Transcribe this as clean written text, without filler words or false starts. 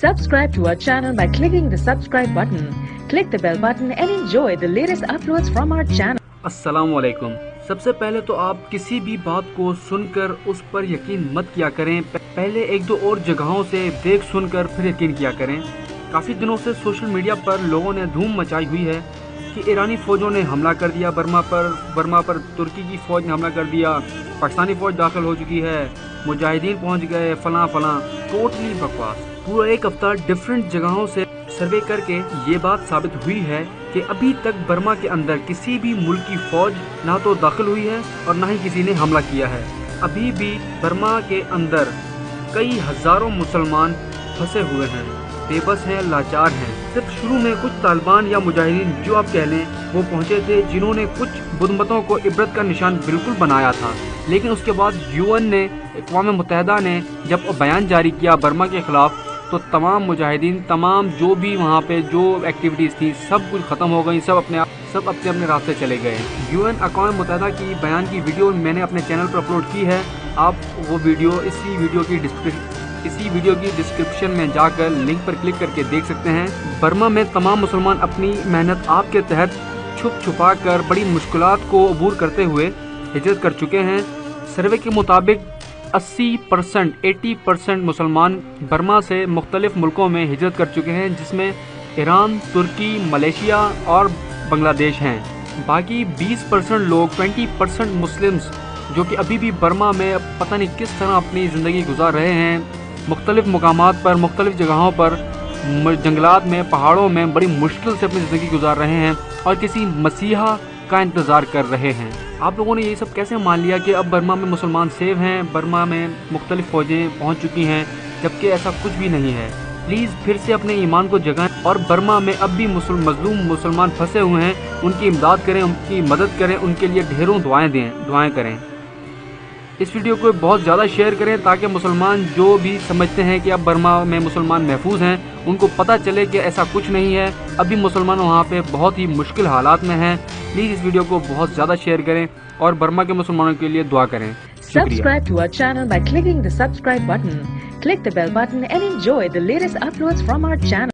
Subscribe to our channel by clicking the subscribe button. Click the bell button and enjoy the latest uploads from our channel. السلام علیکم. سب سے پہلے تو آپ کسی بھی بات کو سن کر اس پر یقین مت کیا کریں. پہلے ایک دو اور جگہوں سے دیکھ سن کر پھر یقین کیا کریں. کافی دنوں سے سوشل میڈیا پر لوگوں نے دھوم مچائی ہوئی ہے کہ ایرانی فوجوں نے حملہ کر دیا برما پر ترکی کی فوج نے حملہ کر دیا, پاکستانی فوج داخل ہو چکی ہے, مجاہدین پہنچ گئے, فلاں. ٹوٹلی بکواس. پورا ایک ہفتہ ڈیفرنٹ جگہوں سے سروے کر کے یہ بات ثابت ہوئی ہے کہ ابھی تک برما کے اندر کسی بھی ملک کی فوج نہ تو داخل ہوئی ہے اور نہ ہی کسی نے حملہ کیا ہے. ابھی بھی برما کے اندر کئی ہزاروں مسلمان پھنسے ہوئے ہیں, بے بس ہیں, لاچار ہیں. صرف شروع میں کچھ طالبان یا مجاہدین جو آپ کہہ لیں وہ پہنچے تھے جنہوں نے کچھ بدھ متوں کو عبرت کا نشان بالکل بنایا تھا, لیکن اس کے بعد UN نے, اقوام متحدہ نے جب بیان جاری کیا برما کے خلاف تو تمام مجاہدین, تمام جو بھی وہاں پہ جو ایکٹیویٹیز تھی سب کچھ ختم ہو گئی, سب اپنے راستے چلے گئے. UN اقوام متحدہ کی بیان کی ویڈیو میں نے اپنے چینل پر اپلوڈ کی ہے. آپ وہ ویڈیو اسی ویڈیو کی ڈسکرپشن میں جا کر لنک پر کلک کر کے دیکھ سکتے ہیں. برما میں تمام مسلمان اپنی محنت آپ کے تحت چھپ چھپا کر بڑی مشکلات کو عبور کرتے ہوئے ہجرت کر چکے ہیں. سروے کے مطابق 80% مسلمان برما سے مختلف ملکوں میں ہجرت کر چکے ہیں, جس میں ایران, ترکی, ملیشیا اور بنگلہ دیش ہیں. باقی 20% لوگ, 20% مسلمز جو کہ ابھی بھی برما میں پتہ نہیں کس طرح اپنی زندگی گزار رہے ہیں, مختلف مقامات پر, مختلف جگہوں پر, جنگلات میں, پہاڑوں میں بڑی مشکل سے اپنی زندگی گزار رہے ہیں اور کسی مسیحا کا انتظار کر رہے ہیں. آپ لوگوں نے یہ سب کیسے مان لیا کہ اب برما میں مسلمان سیو ہیں, برما میں مختلف فوجیں پہنچ چکی ہیں, جبکہ ایسا کچھ بھی نہیں ہے. پلیز پھر سے اپنے ایمان کو جگائیں اور برما میں اب بھی مظلوم مسلمان پھنسے ہوئے ہیں, ان کی امداد کریں, ان کی مدد کریں, ان کے لیے ڈھیروں دعائیں کریں. اس ویڈیو کو بہت زیادہ شیئر کریں تاکہ مسلمان جو بھی سمجھتے ہیں کہ اب برما میں مسلمان محفوظ ہیں ان کو پتہ چلے کہ ایسا کچھ نہیں ہے, ابھی مسلمان وہاں پہ بہت ہی مشکل حالات میں ہیں. پلیز اس ویڈیو کو بہت زیادہ شیئر کریں اور برما کے مسلمانوں کے لیے دعا کریں. Subscribe to our channel by clicking the subscribe button. Click the bell button and enjoy the latest uploads from our channel.